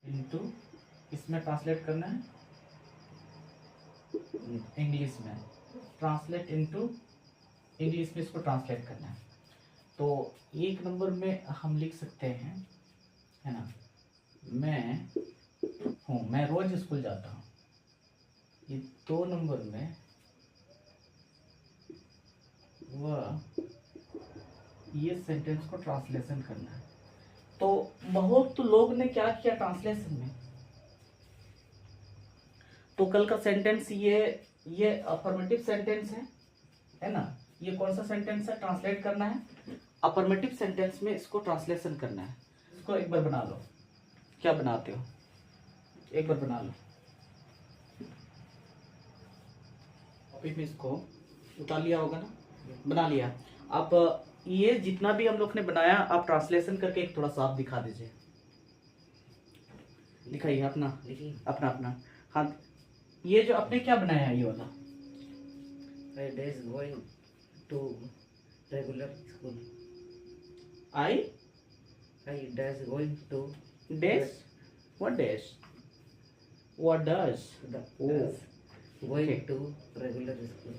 Into इसमें translate करना है इंग्लिश में, ट्रांसलेट इनटू इंग्लिश में इसको ट्रांसलेट करना है। तो 1 नंबर में हम लिख सकते हैं, है ना, मैं रोज स्कूल जाता हूँ। ये 2 नंबर में वह ये सेंटेंस को ट्रांसलेशन करना है। तो बहुत लोग ने क्या किया ट्रांसलेशन में, तो कल का सेंटेंस ये अफर्मेटिव सेंटेंस है ना। ये कौन सा सेंटेंस है, ट्रांसलेट करना है, अफर्मेटिव सेंटेंस में इसको ट्रांसलेशन करना है। इसको एक बार बना लो, क्या बनाते हो, एक बार बना लो, कॉपी में इसको उतार लिया होगा ना, बना लिया। आप ये जितना भी हम लोग ने बनाया आप ट्रांसलेशन करके एक थोड़ा साफ दिखा दीजिए, दिखाइए अपना अपना अपना। हाँ, ये जो आपने क्या बनाया है ये वाला, days going to regular school. I days going to days, what days, what does, the oh days going okay. to regular school.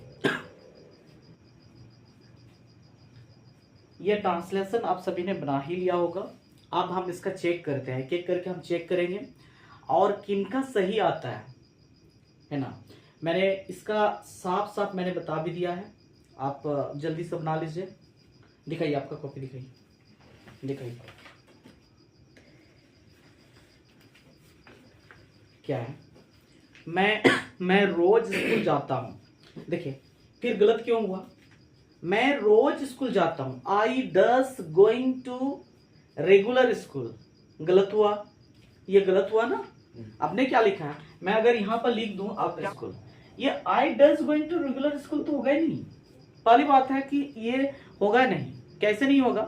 ये ट्रांसलेशन आप सभी ने बना ही लिया होगा। अब हम इसका चेक करते हैं, एक करके हम चेक करेंगे और किनका सही आता है ना। मैंने इसका साफ साफ मैंने बता भी दिया है, आप जल्दी से बना लीजिए। दिखाइए आपका कॉपी, दिखाइए दिखाइए क्या है। मैं रोज स्कूल जाता हूँ। देखिए फिर गलत क्यों हुआ, मैं रोज स्कूल जाता हूं, आई डस गोइंग टू रेगुलर स्कूल, गलत हुआ, ये गलत हुआ ना। आपने क्या लिखा है, मैं अगर यहां पर लिख दूं आप स्कूल, ये आई डस गोइंग टू रेगुलर स्कूल तो होगा ही नहीं। पहली बात है कि ये होगा नहीं, कैसे नहीं होगा।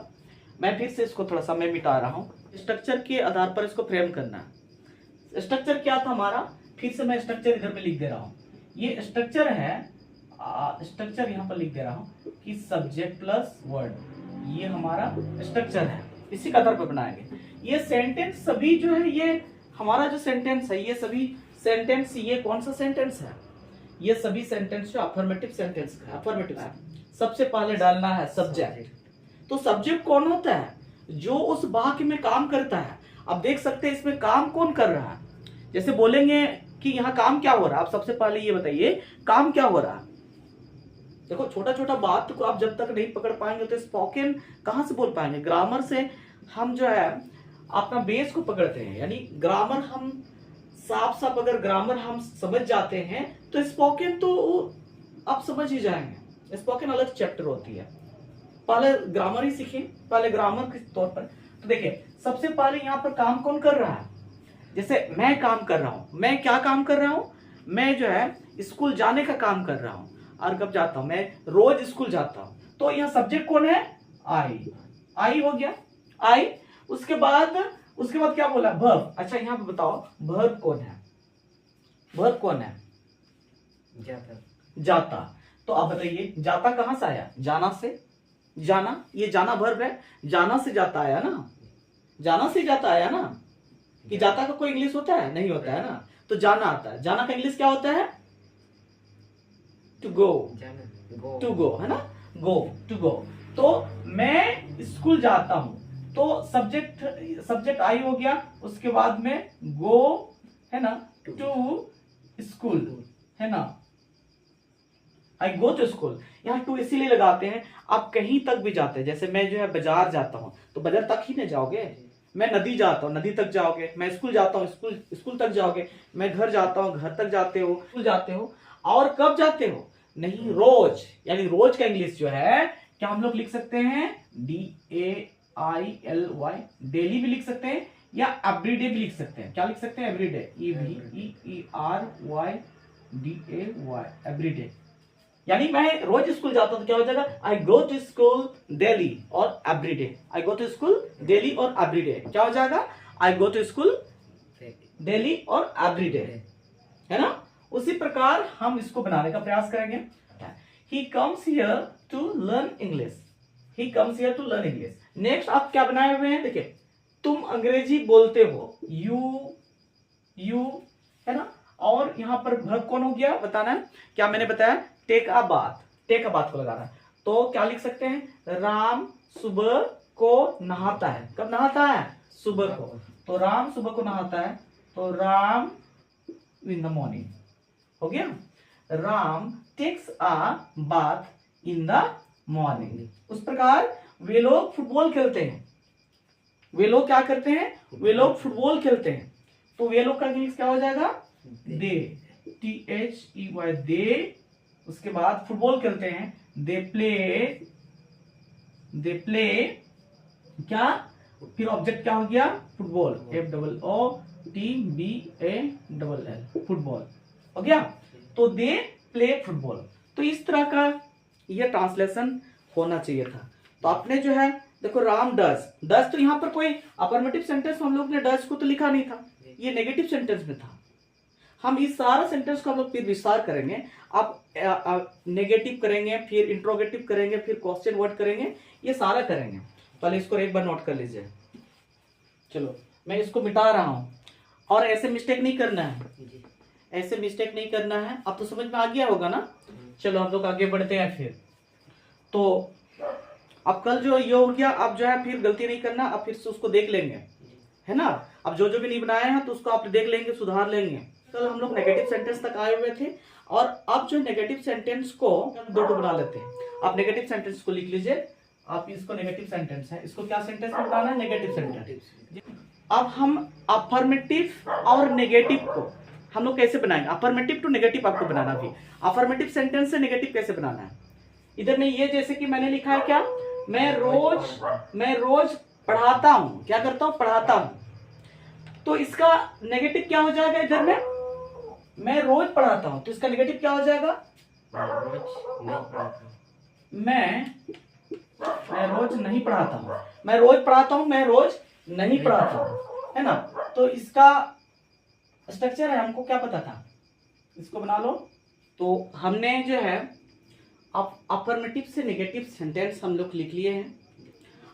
मैं फिर से इसको थोड़ा सा मैं मिटा रहा हूं, स्ट्रक्चर के आधार पर इसको फ्रेम करना है। स्ट्रक्चर क्या था हमारा, फिर से मैं स्ट्रक्चर इधर पे लिख दे रहा हूं। ये स्ट्रक्चर है, स्ट्रक्चर यहां पर लिख दे रहा हूं कि सब्जेक्ट प्लस वर्ड, ये हमारा स्ट्रक्चर है, इसी के आधार पर बनाएंगे। ये सेंटेंस सभी जो है, ये हमारा जो सेंटेंस है, ये सभी सेंटेंस, ये कौन सा सेंटेंस है, ये सभी सेंटेंस जो अफर्मेटिव सेंटेंस है, अफर्मेटिव है। सबसे पहले डालना है सब्जेक्ट। तो सब्जेक्ट कौन होता है, जो उस वाक्य में काम करता है। अब देख सकते हैं इसमें काम कौन कर रहा है। जैसे बोलेंगे कि यहाँ काम क्या हो रहा है, आप सबसे पहले ये बताइए काम क्या हो रहा है। देखो छोटा छोटा बात को आप जब तक नहीं पकड़ पाएंगे तो स्पोकन कहां से बोल पाएंगे। ग्रामर से हम जो है अपना बेस को पकड़ते हैं, यानी ग्रामर हम साफ साफ अगर ग्रामर हम समझ जाते हैं तो स्पोकन तो आप समझ ही जाएंगे। स्पोकन अलग चैप्टर होती है, पहले ग्रामर ही सीखें, पहले ग्रामर के तौर पर। तो देखिए सबसे पहले यहाँ पर काम कौन कर रहा है, जैसे मैं काम कर रहा हूं, मैं क्या काम कर रहा हूं, मैं जो है स्कूल जाने का काम कर रहा हूं। और कब जाता हूं, मैं रोज स्कूल जाता हूं। तो यहाँ सब्जेक्ट कौन है, आई हो गया, आई। उसके बाद क्या बोला, वर्ब। अच्छा यहाँ पे बताओ वर्ब कौन है, वर्ब कौन है, जाता। तो आप बताइए जाता कहां से आया, जाना से, जाना, ये जाना वर्ब है, जाना से जाता आया ना, जाना से जाता आया ना। कि जाता का कोई इंग्लिश होता है, नहीं होता है ना। तो जाना आता है, जाना का इंग्लिश क्या होता है, टू गो, टू गो है ना, गो, टू गो। तो मैं स्कूल जाता हूं, तो सब्जेक्ट आई हो गया, उसके बाद में गो है ना, टू स्कूल है ना, आई गो टू स्कूल। यहाँ टू इसीलिए लगाते हैं, आप कहीं तक भी जाते हैं। जैसे मैं जो है बाजार जाता हूं, तो बाजार तक ही नहीं जाओगे। मैं नदी जाता हूँ, नदी तक जाओगे। मैं स्कूल जाता हूँ, स्कूल तक जाओगे। मैं घर जाता हूँ, घर तक जाते हो, स्कूल जाते हो। और कब जाते हो, नहीं रोज, यानी रोज का इंग्लिश जो है क्या हम लोग लिख सकते हैं, DAILY, डेली भी लिख सकते हैं या एवरीडे भी लिख सकते हैं। क्या लिख सकते हैं, एवरीडे, EVERYDAY, एवरीडे। यानी मैं रोज स्कूल जाता हूं तो क्या हो जाएगा, I go to school daily और everyday, I go to school daily और एवरीडे। क्या हो जाएगा, I go to school daily और एवरीडे, है ना। उसी प्रकार हम इसको बनाने का प्रयास करेंगे। He comes here to learn English, he comes here to learn English. Next आप क्या बनाए हुए हैं, देखिए तुम अंग्रेजी बोलते हो, यू यू, है ना। और यहाँ पर वर्ब कौन हो गया बताना है, क्या मैंने बताया, take a bath, take a bath को लगाना है। तो क्या लिख सकते हैं, राम सुबह को नहाता है। कब नहाता है, सुबह को। तो राम सुबह को नहाता है, तो राम इन द मॉर्निंग हो गया। Ram takes a bath in the morning. उस प्रकार वे लोग फुटबॉल खेलते हैं। वे लोग क्या करते हैं, वे लोग फुटबॉल खेलते हैं। तो वे लोग का इंग्लिश क्या हो जाएगा, दे, THEY, दे। उसके बाद फुटबॉल खेलते हैं, दे प्ले क्या, फिर ऑब्जेक्ट क्या हो गया, फुटबॉल, FOOTBALL, फुटबॉल हो गया। तो दे प्ले फुटबॉल। तो इस तरह का यह ट्रांसलेशन होना चाहिए था। तो आपने जो है देखो, राम डज तो यहाँ पर कोई अफर्मेटिव सेंटेंस हम लोग ने डज को तो लिखा नहीं था, ये नेगेटिव सेंटेंस में था। हम इस सारा सेंटेंस को हम लोग फिर विस्तार करेंगे। आप नेगेटिव करेंगे, फिर इंट्रोगेटिव करेंगे, फिर क्वेश्चन वर्ड करेंगे, ये सारा करेंगे। पहले इसको एक बार नोट कर लीजिए। चलो मैं इसको मिटा रहा हूं, और ऐसे मिस्टेक नहीं करना है, ऐसे मिस्टेक नहीं करना है। अब तो समझ में आ गया होगा ना। चलो हम लोग आगे बढ़ते हैं फिर। तो अब कल जो ये हो गया, अब जो है फिर गलती नहीं करना, अब फिर से उसको देख लेंगे, है ना। अब जो जो भी नहीं बनाए हैं तो उसको आप देख लेंगे, सुधार लेंगे। कल हम लोग नेगेटिव सेंटेंस तक आए हुए थे, और अब जो नेगेटिव सेंटेंस को दो बना लेते हैं। आप नेगेटिव सेंटेंस को लिख लीजिए, आप इसको नेगेटिव सेंटेंस है, इसको क्या सेंटेंस में बनाना है, नेगेटिव सेंटेंस। अब हम अफर्मेटिव और नेगेटिव को हम लोग कैसे बनाएंगे, अफर्मेटिव टू नेगेटिव आपको बनाना भी। अफर्मेटिव सेंटेंस से नेगेटिव कैसे बनाना है, इधर में ये जैसे कि मैंने लिखा है क्या, मैं रोज पढ़ाता हूं, क्या करता हूं, पढ़ाता हूं। तो इसका नेगेटिव क्या हो जाएगा, इधर में मैं रोज पढ़ाता हूं, तो इसका नेगेटिव क्या हो जाएगा, मैं रोज नहीं पढ़ाता हूं, मैं रोज पढ़ाता हूं, मैं रोज नहीं पढ़ाता हूं, है ना। तो इसका स्ट्रक्चर है, हमको क्या पता था, इसको बना लो। तो हमने जो है अब अफर्मेटिव से नेगेटिव सेंटेंस हम लोग लिख लिए हैं।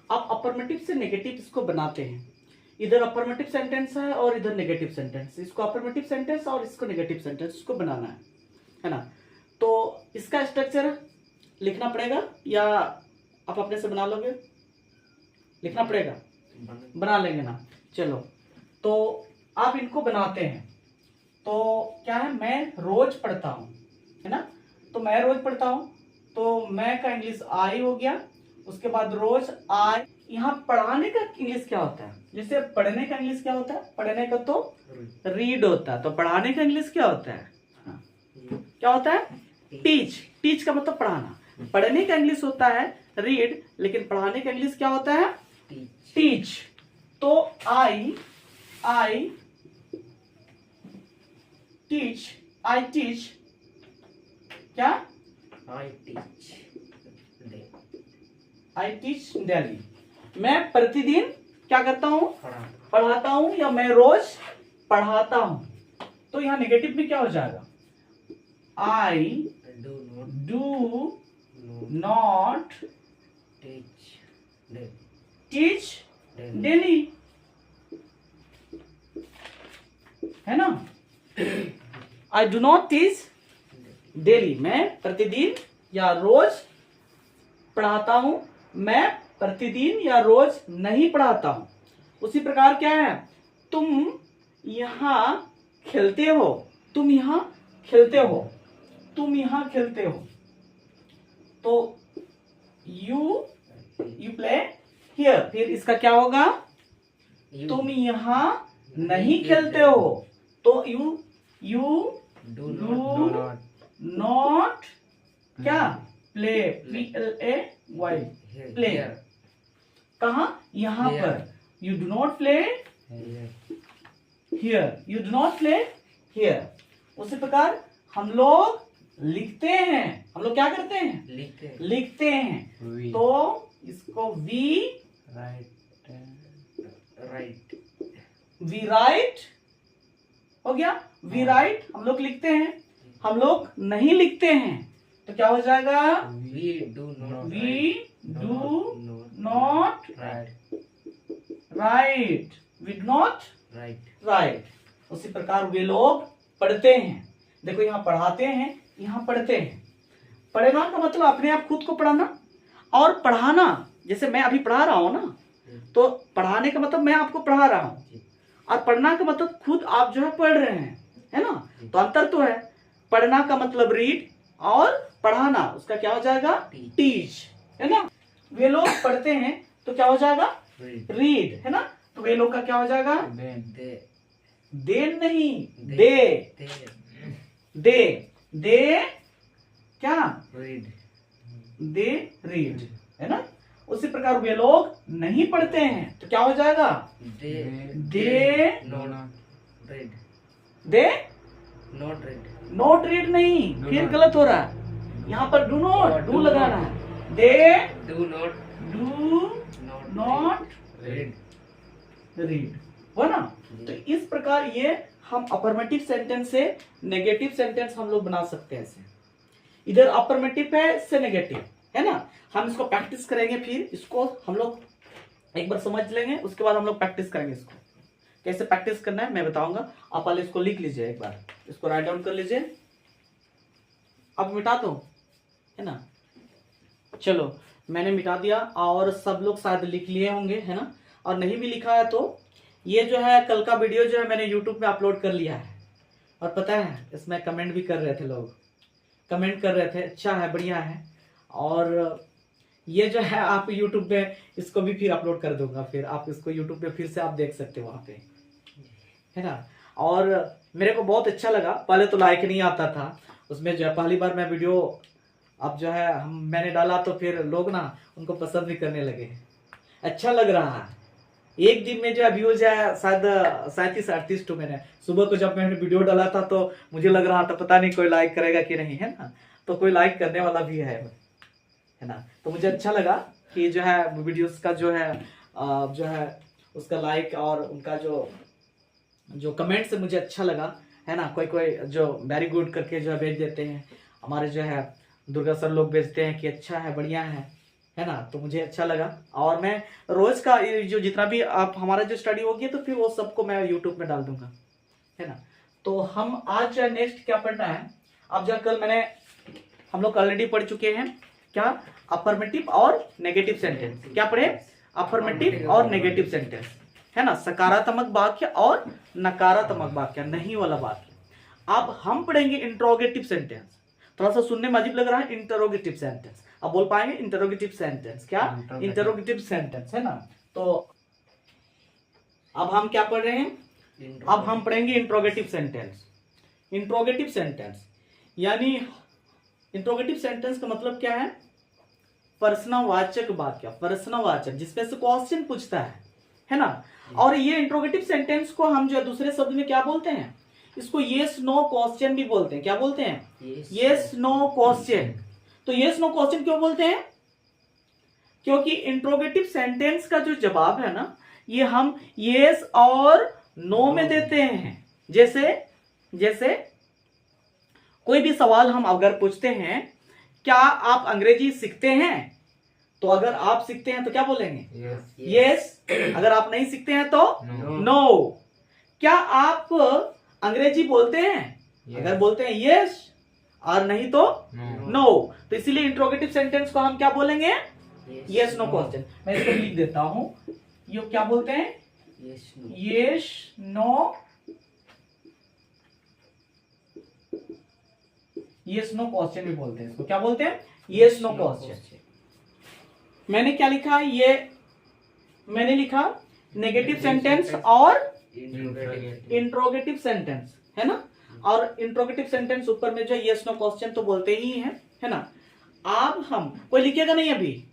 अब अफर्मेटिव से नेगेटिव इसको बनाते हैं। इधर अफर्मेटिव सेंटेंस है और इधर नेगेटिव सेंटेंस, इसको अफर्मेटिव सेंटेंस और इसको नेगेटिव सेंटेंस इसको बनाना है ना। तो इसका स्ट्रक्चर लिखना पड़ेगा, या आप अपने से बना लोगे, लिखना पड़ेगा, बना लेंगे ना। चलो तो आप इनको बनाते हैं। तो क्या है, मैं रोज पढ़ता हूं, है ना। तो मैं रोज पढ़ता हूं, तो मैं का इंग्लिश आई हो गया। उसके बाद रोज आई। यहाँ पढ़ाने का इंग्लिश क्या होता है, जैसे पढ़ने का इंग्लिश क्या होता है, पढ़ने का तो रीड होता है, तो पढ़ाने का इंग्लिश क्या होता है, क्या होता है, टीच का मतलब पढ़ाना। पढ़ने का इंग्लिश होता है रीड, लेकिन पढ़ाने का इंग्लिश क्या होता है, टीच। तो आई टीच क्या, आई टीच डेली। मैं प्रतिदिन क्या करता हूं, पढ़ाता हूं, या मैं रोज पढ़ाता हूं। तो यहां नेगेटिव में क्या हो जाएगा, I do not teach daily, है ना। I do not teach daily, मैं प्रतिदिन या रोज पढ़ाता हूं, मैं प्रतिदिन या रोज नहीं पढ़ाता हूं। उसी प्रकार क्या है, तुम यहां खेलते हो, तुम यहां खेलते हो, तुम यहां खेलते हो। तो यू प्ले हियर, फिर इसका क्या होगा, तुम यहां नहीं खेलते हो, तो यू डू नॉट क्या, प्ले, PLAY, प्ले। कहा, यहां पर, you do not play here, you do not play here. उसी प्रकार हम लोग लिखते हैं, हम लोग क्या करते हैं, लिखते हैं। तो इसको वी राइट हो गया, वी राइट, हम लोग लिखते हैं, हम लोग नहीं लिखते हैं, तो क्या हो जाएगा, we do not write, we do not write. उसी प्रकार वे लोग पढ़ते हैं। देखो यहाँ पढ़ाते हैं, यहाँ पढ़ते हैं। पढ़ना का मतलब अपने आप खुद को पढ़ाना, और पढ़ाना जैसे मैं अभी पढ़ा रहा हूं ना, तो पढ़ाने का मतलब मैं आपको पढ़ा रहा हूं, और पढ़ना का मतलब खुद आप जो है पढ़ रहे हैं, है ना। तो अंतर तो है। पढ़ना का मतलब रीड, और पढ़ाना उसका क्या हो जाएगा, टीच, है ना। वे लोग पढ़ते हैं तो क्या हो जाएगा, रीड, है ना। तो वे लोग का क्या हो जाएगा, दे नहीं, दे, दे, दे क्या, दे रीड, है ना। उसी प्रकार वे लोग नहीं पढ़ते हैं तो क्या हो जाएगा, दे नोट रीड नहीं, फिर गलत हो रहा है। यहाँ पर डू नॉट, डू लगाना है। दे डू नॉट रीड, हो ना। तो इस प्रकार ये हम अफर्मेटिव सेंटेंस से नेगेटिव सेंटेंस हम लोग बना सकते हैं ऐसे। इधर अफर्मेटिव है, इससे नेगेटिव, है ना। हम इसको प्रैक्टिस करेंगे, फिर इसको हम लोग एक बार समझ लेंगे, उसके बाद हम लोग प्रैक्टिस करेंगे। इसको कैसे प्रैक्टिस करना है मैं बताऊंगा। आप पहले इसको लिख लीजिए, एक बार इसको राइट डाउन कर लीजिए। अब मिटा दो, है ना। चलो मैंने मिटा दिया, और सब लोग शायद लिख लिए होंगे, है ना। और नहीं भी लिखा है तो ये जो है कल का वीडियो जो है मैंने यूट्यूब में अपलोड कर लिया है। और पता है इसमें कमेंट भी कर रहे थे लोग, कमेंट कर रहे थे अच्छा है, बढ़िया है। और ये जो है आप यूट्यूब पे इसको भी फिर अपलोड कर दूंगा, फिर आप इसको यूट्यूब पे फिर से आप देख सकते हो वहाँ पे, है ना। और मेरे को बहुत अच्छा लगा। पहले तो लाइक नहीं आता था उसमें, जो है पहली बार मैं वीडियो अब जो है मैंने डाला तो फिर लोग ना उनको पसंद भी करने लगे, अच्छा लग रहा है। एक दिन में जो व्यूज है शायद 37-38 तो मैंने सुबह को जब मैंने वीडियो डाला था तो मुझे लग रहा था पता नहीं कोई लाइक करेगा कि नहीं, है ना। तो कोई लाइक करने वाला भी है ना। तो मुझे अच्छा लगा कि जो है वीडियोस का जो है उसका लाइक और उनका जो कमेंट से मुझे अच्छा लगा, है ना। कोई कोई जो वेरी गुड करके जो है भेज देते हैं, हमारे जो है दुर्गा सर लोग भेजते हैं कि अच्छा है, बढ़िया है ना। तो मुझे अच्छा लगा, और मैं रोज का जो जितना भी आप हमारा जो स्टडी होगी तो फिर वो सबको मैं यूट्यूब में डाल दूंगा, है ना। तो हम आज जो नेक्स्ट क्या पढ़ना है, अब जो कल हम लोग ऑलरेडी पढ़ चुके हैं क्या, अफर्मेटिव और नेगेटिव सेंटेंस। क्या पढ़े, अफर्मेटिव और नेगेटिव सेंटेंस, है ना। सकारात्मक वाक्य और नकारात्मक वाक्य, नहीं वाला वाक्य। अब हम पढ़ेंगे इंट्रोगेटिव सेंटेंस। थोड़ा सा सुनने में अजीब लग रहा है, इंटरोगेटिव सेंटेंस। अब बोल पाएंगे इंटरोगेटिव सेंटेंस, क्या, इंटरोगेटिव सेंटेंस, है ना। तो अब हम क्या पढ़ रहे हैं, अब हम पढ़ेंगे इंट्रोगेटिव सेंटेंस। इंट्रोगेटिव सेंटेंस यानी इंट्रोगेटिव सेंटेंस का मतलब क्या है, प्रश्नवाचक वाक्य, प्रश्नवाचक जिसमें से क्वेश्चन पूछता है ना। और ये इंट्रोगेटिव सेंटेंस को हम जो दूसरे शब्द में क्या बोलते हैं, इसको येस नो क्वेश्चन भी बोलते हैं। क्या बोलते हैं, येस नो क्वेश्चन। तो येस नो क्वेश्चन क्यों बोलते हैं, क्योंकि इंट्रोगेटिव सेंटेंस का जो जवाब है ना, ये हम येस और नो में देते हैं। जैसे कोई भी सवाल हम अगर पूछते हैं, क्या आप अंग्रेजी सीखते हैं, तो अगर आप सीखते हैं तो क्या बोलेंगे, यस। अगर आप नहीं सीखते हैं तो नो। क्या आप अंग्रेजी बोलते हैं, अगर बोलते हैं यस, और नहीं तो नो। तो इसीलिए इंट्रोगेटिव सेंटेंस को हम क्या बोलेंगे, यस नो क्वेश्चन। मैं इसको लिख देता हूं, ये क्या बोलते हैं, yes no, yes no question भी बोलते हैं। इसको क्या बोलते हैं, यस नो क्वेश्चन। मैंने क्या लिखा, ये मैंने लिखा नेगेटिव सेंटेंस और इंट्रोगेटिव सेंटेंस, है ना। और इंट्रोगेटिव सेंटेंस ऊपर में जो यस नो क्वेश्चन तो बोलते ही है ना। अब हम कोई लिखेगा नहीं, अभी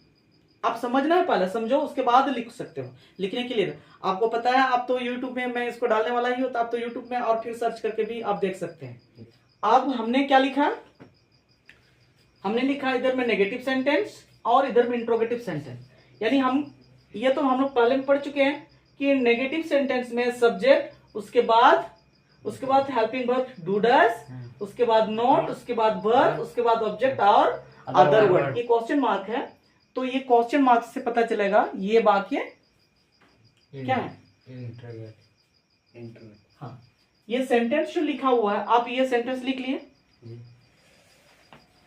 आप समझना है, पहले समझो उसके बाद लिख सकते हो। लिखने के लिए आपको पता है, आप तो यूट्यूब में मैं इसको डालने वाला ही हूं, तो आप तो यूट्यूब में और फिर सर्च करके भी आप देख सकते हैं। अब हमने क्या लिखा, हमने लिखा इधर में नेगेटिव सेंटेंस और इधर में इंट्रोगेटिव सेंटेंस। यानी हम लोग पहले में पढ़ चुके हैं कि नेगेटिव सेंटेंस में सब्जेक्ट, उसके बाद हेल्पिंग वर्ब डू डज, उसके बाद नोट, उसके बाद वर्ब, उसके बाद ऑब्जेक्ट और अदर वर्ड। ये क्वेश्चन मार्क है, तो ये क्वेश्चन मार्क से पता चलेगा ये वाक्य क्या है, हाँ ये सेंटेंस जो लिखा हुआ है, आप ये सेंटेंस लिख लिए, जी।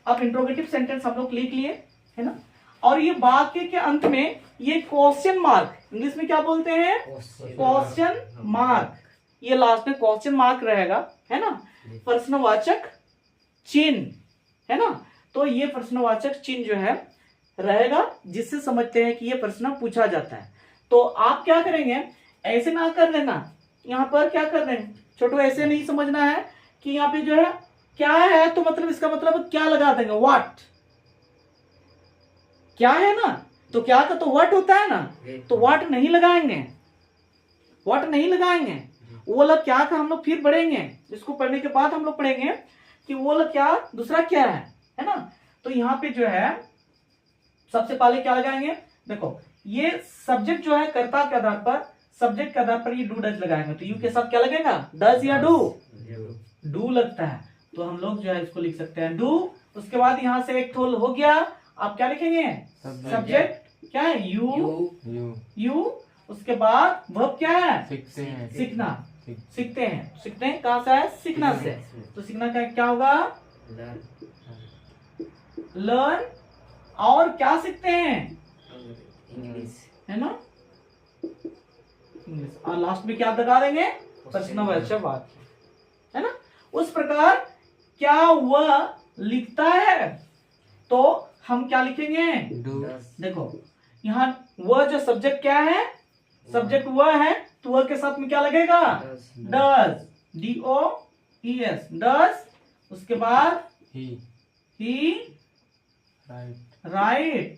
आप इंट्रोगेटिव सेंटेंस हम लोग लिख लिए, है ना। और ये वाक्य के अंत में ये क्वेश्चन मार्क, इंग्लिश में क्या बोलते हैं, क्वेश्चन मार्क, ये लास्ट में क्वेश्चन मार्क रहेगा, है ना, प्रश्नवाचक चिन्ह, है ना। तो ये प्रश्नवाचक चिन्ह जो है रहेगा, जिससे समझते हैं कि ये प्रश्न पूछा जाता है। तो आप क्या करेंगे, ऐसे ना कर लेना, यहाँ पर क्या कर रहे हैं छोटू, ऐसे नहीं समझना है कि यहाँ पे जो है क्या है, तो मतलब इसका मतलब क्या लगा देंगे, व्हाट, क्या है ना, तो क्या का तो व्हाट होता है ना, तो व्हाट नहीं लगाएंगे, व्हाट नहीं लगाएंगे, वो वाला क्या का हम लोग फिर पढ़ेंगे, इसको पढ़ने के बाद हम लोग पढ़ेंगे कि वो वाला क्या दूसरा क्या है ना। तो यहाँ पे जो है सबसे पहले क्या लगाएंगे, देखो ये सब्जेक्ट जो है कर्ता के आधार पर, सब्जेक्ट के आधार पर ये डू डज लगाएंगे, तो यू के साथ क्या लगेगा, डज या डू, डू लगता है, तो हम लोग जो है इसको लिख सकते हैं डू। उसके बाद यहाँ से एक थोल हो गया, आप क्या लिखेंगे, सब्जेक्ट क्या है, यू, उसके बाद वर्ब क्या है, सीखना, सीखते हैं कहां से है, सीखना से, तो सीखना का क्या होगा, लर्न, और क्या सीखते हैं, इंग्लिश, है ना, इंग्लिश, और लास्ट में क्या लगा देंगे, प्रश्नवाचक वाक्य, है ना। उस प्रकार क्या वह लिखता है, तो हम क्या लिखेंगे, देखो यहाँ वह जो सब्जेक्ट क्या है, सब्जेक्ट वह है, तो वह के साथ में क्या लगेगा, डज, DOES, डज, उसके बाद ही राइट,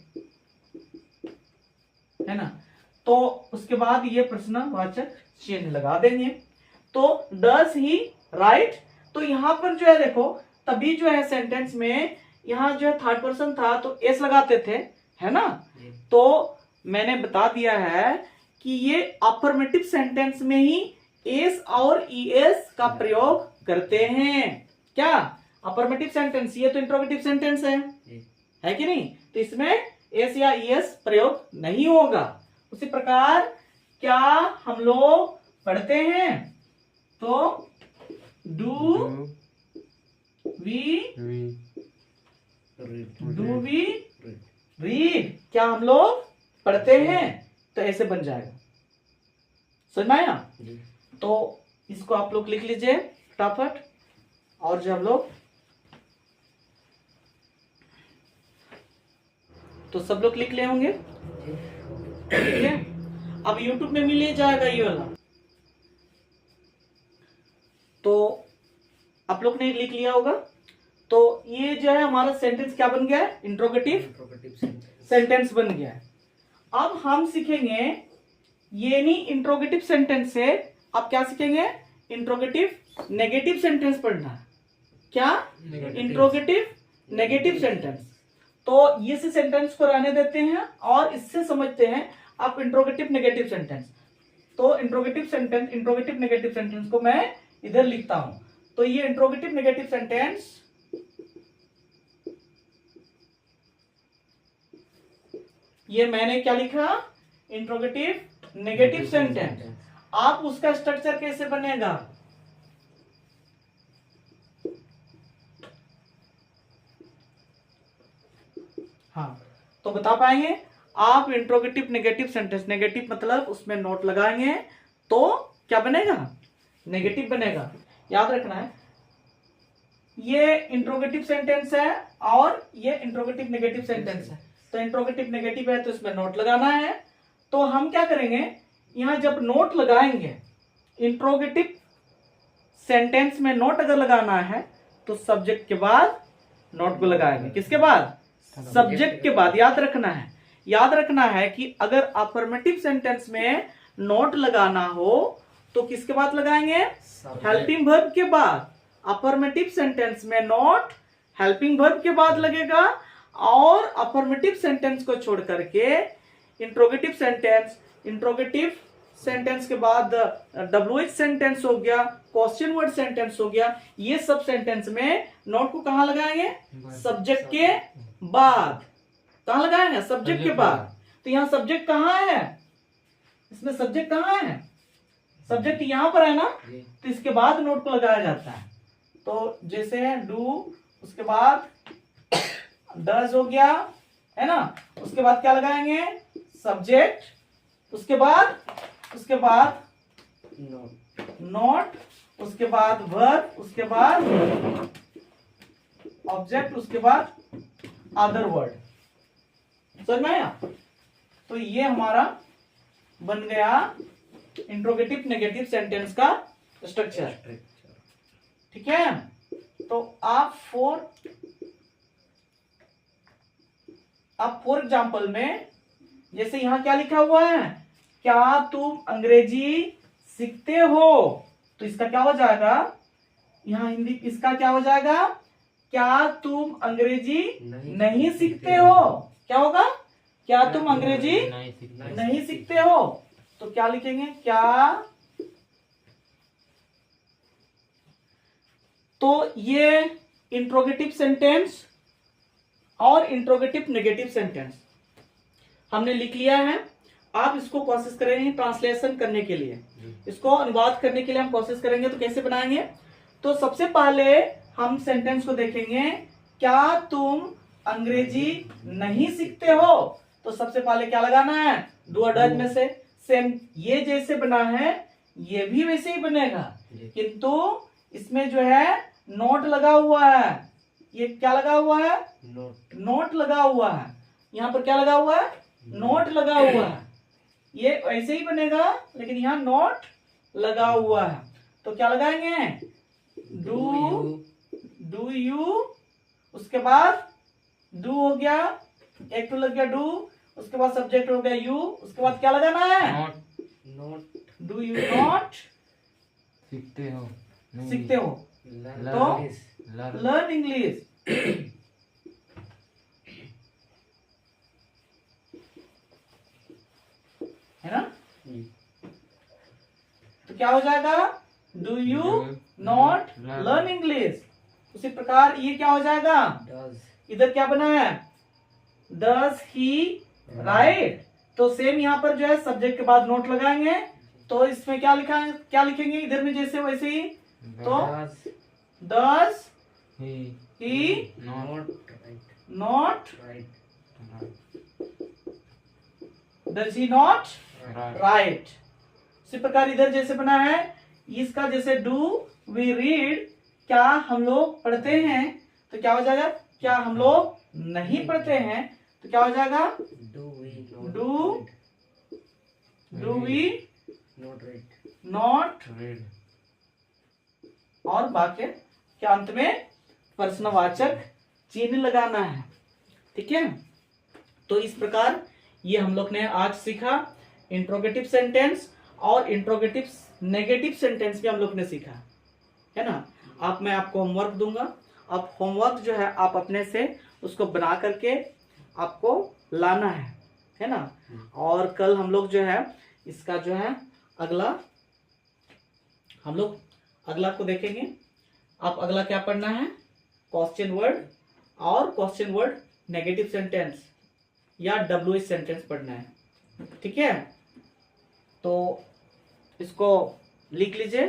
है ना। तो उसके बाद ये प्रश्नवाचक चिन्ह लगा देंगे, तो डज ही राइट। तो यहां पर जो है देखो, तभी जो है सेंटेंस में यहाँ जो है थर्ड पर्सन था तो एस लगाते थे, है ना। तो मैंने बता दिया है कि ये अफर्मेटिव सेंटेंस में ही एस और ईएस का प्रयोग करते हैं। क्या अफर्मेटिव सेंटेंस, ये तो इंट्रोगेटिव सेंटेंस है कि नहीं, तो इसमें एस या ईएस प्रयोग नहीं होगा। उसी प्रकार क्या हम लोग पढ़ते हैं, तो डू वी रीड, क्या हम लोग पढ़ते हैं, तो ऐसे बन जाएगा, समझ में आया। तो इसको आप लोग लिख लीजिए फटाफट, और जो हम लोग तो सब लोग लिख ले होंगे, ठीक है। अब YouTube में मिल जाएगा ये वाला, तो आप लोग ने लिख लिया होगा। तो ये जो है हमारा सेंटेंस क्या बन गया है, इंट्रोगेटिव सेंटेंस बन गया है। अब हम सीखेंगे, ये नहीं इंट्रोगेटिव सेंटेंस से अब क्या सीखेंगे, इंट्रोगेटिव नेगेटिव सेंटेंस पढ़ना है। क्या, इंट्रोगेटिव नेगेटिव सेंटेंस। तो ये से सेंटेंस को रहने देते हैं और इससे समझते हैं आप इंट्रोगेटिव नेगेटिव सेंटेंस। तो इंट्रोगेटिव नेगेटिव सेंटेंस को मैं इधर लिखता हूं। तो ये इंट्रोगेटिव नेगेटिव सेंटेंस, ये मैंने क्या लिखा, इंट्रोगेटिव नेगेटिव सेंटेंस। आप उसका स्ट्रक्चर कैसे बनेगा, हाँ तो बता पाएंगे आप। इंट्रोगेटिव नेगेटिव सेंटेंस, नेगेटिव मतलब उसमें नोट लगाएंगे तो क्या बनेगा, नेगेटिव बनेगा, याद रखना है। ये इंट्रोगेटिव सेंटेंस है और ये इंट्रोगेटिव नेगेटिव सेंटेंस है। तो इंट्रोगेटिव नेगेटिव है तो इसमें नोट लगाना है। तो हम क्या करेंगे, यहां जब नोट लगाएंगे, इंट्रोगेटिव सेंटेंस में नोट अगर लगाना है तो सब्जेक्ट के बाद नोट को लगाएंगे। किसके बाद, सब्जेक्ट के बाद। याद रखना है कि अगर अफर्मेटिव सेंटेंस में नोट लगाना हो तो किसके बाद लगाएंगे, हेल्पिंग वर्ब के बाद। अफर्मेटिव सेंटेंस में नोट हेल्पिंग वर्ब के बाद लगेगा, और अफर्मेटिव सेंटेंस को छोड़ करके इंट्रोगेटिव सेंटेंस के बाद WH सेंटेंस हो गया, क्वेश्चन वर्ड सेंटेंस हो गया, ये सब सेंटेंस में नोट को कहां लगाएंगे, सब्जेक्ट के बाद। कहां लगाएंगे, सब्जेक्ट के बाद। तो यहां सब्जेक्ट कहां है, इसमें सब्जेक्ट कहां है, सब्जेक्ट यहाँ पर है ना, जी। तो इसके बाद नोट को लगाया जाता है। तो जैसे है डू, उसके बाद डज हो गया, है ना, उसके बाद क्या लगाएंगे, सब्जेक्ट, उसके बाद नोट। नोट, उसके बाद वर्ब, उसके बाद ऑब्जेक्ट, उसके बाद अदर वर्ड। समझ में आया? तो ये हमारा बन गया इंट्रोगेटिव नेगेटिव सेंटेंस का स्ट्रक्चर। ठीक है, तो आप फॉर एग्जाम्पल में जैसे यहां क्या लिखा हुआ है, क्या तुम अंग्रेजी सीखते हो, तो इसका क्या हो जाएगा, यहां हिंदी इसका क्या हो जाएगा, क्या तुम अंग्रेजी नहीं सीखते हो। क्या होगा, क्या तुम अंग्रेजी नहीं सीखते हो, तो क्या लिखेंगे, क्या। तो ये इंट्रोगेटिव सेंटेंस और इंट्रोगेटिव नेगेटिव सेंटेंस हमने लिख लिया है। आप इसको कोशिश करेंगे ट्रांसलेशन करने के लिए, इसको अनुवाद करने के लिए हम कोशिश करेंगे। तो कैसे बनाएंगे, तो सबसे पहले हम सेंटेंस को देखेंगे, क्या तुम अंग्रेजी नहीं सीखते हो, तो सबसे पहले क्या लगाना है, डू और डज में से सेम ये जैसे बना है ये भी वैसे ही बनेगा, किंतु इसमें जो है नोट लगा हुआ है। ये क्या लगा हुआ है, नोट लगा हुआ है। यहाँ पर क्या लगा हुआ है, नोट लगा हुआ है। ये ऐसे ही बनेगा लेकिन यहाँ नोट लगा हुआ है। तो क्या लगाएंगे, डू यू, उसके बाद डू हो गया, एक तो लग गया डू, उसके बाद सब्जेक्ट हो गया यू, उसके बाद क्या लगाना है, नोट। डू यू नॉट सीखते हो तो लर्न इंग्लिश। है ना, तो क्या हो जाएगा, do you not learn English. उसी प्रकार ये क्या हो जाएगा, इधर क्या बना है, डज ही राइट। तो सेम यहाँ पर जो है सब्जेक्ट के बाद नोट लगाएंगे, तो इसमें क्या लिखा है, क्या लिखेंगे इधर में जैसे वैसे ही, तो does he not does he not right. इसी प्रकार इधर जैसे बना है, इसका जैसे डू वी रीड, क्या हम लोग पढ़ते हैं, तो क्या हो जाएगा, क्या हम लोग नहीं पढ़ते हैं, तो क्या हो जाएगा, डू वी नॉट रीड। और वाक्य के अंत में प्रश्नवाचक चिन्ह लगाना है। ठीक है, तो इस प्रकार ये हम लोग ने आज सीखा इंट्रोगेटिव सेंटेंस और इंट्रोगेटिव नेगेटिव सेंटेंस भी हम लोग ने सीखा, है ना। आप मैं आपको होमवर्क दूंगा, आप होमवर्क जो है आप अपने से उसको बना करके आपको लाना है ना। और कल हम लोग जो है इसका जो है अगला हम लोग अगला को देखेंगे। आप अगला क्या पढ़ना है, क्वेश्चन वर्ड और क्वेश्चन वर्ड नेगेटिव सेंटेंस या WH सेंटेंस पढ़ना है। ठीक है, तो इसको लिख लीजिए।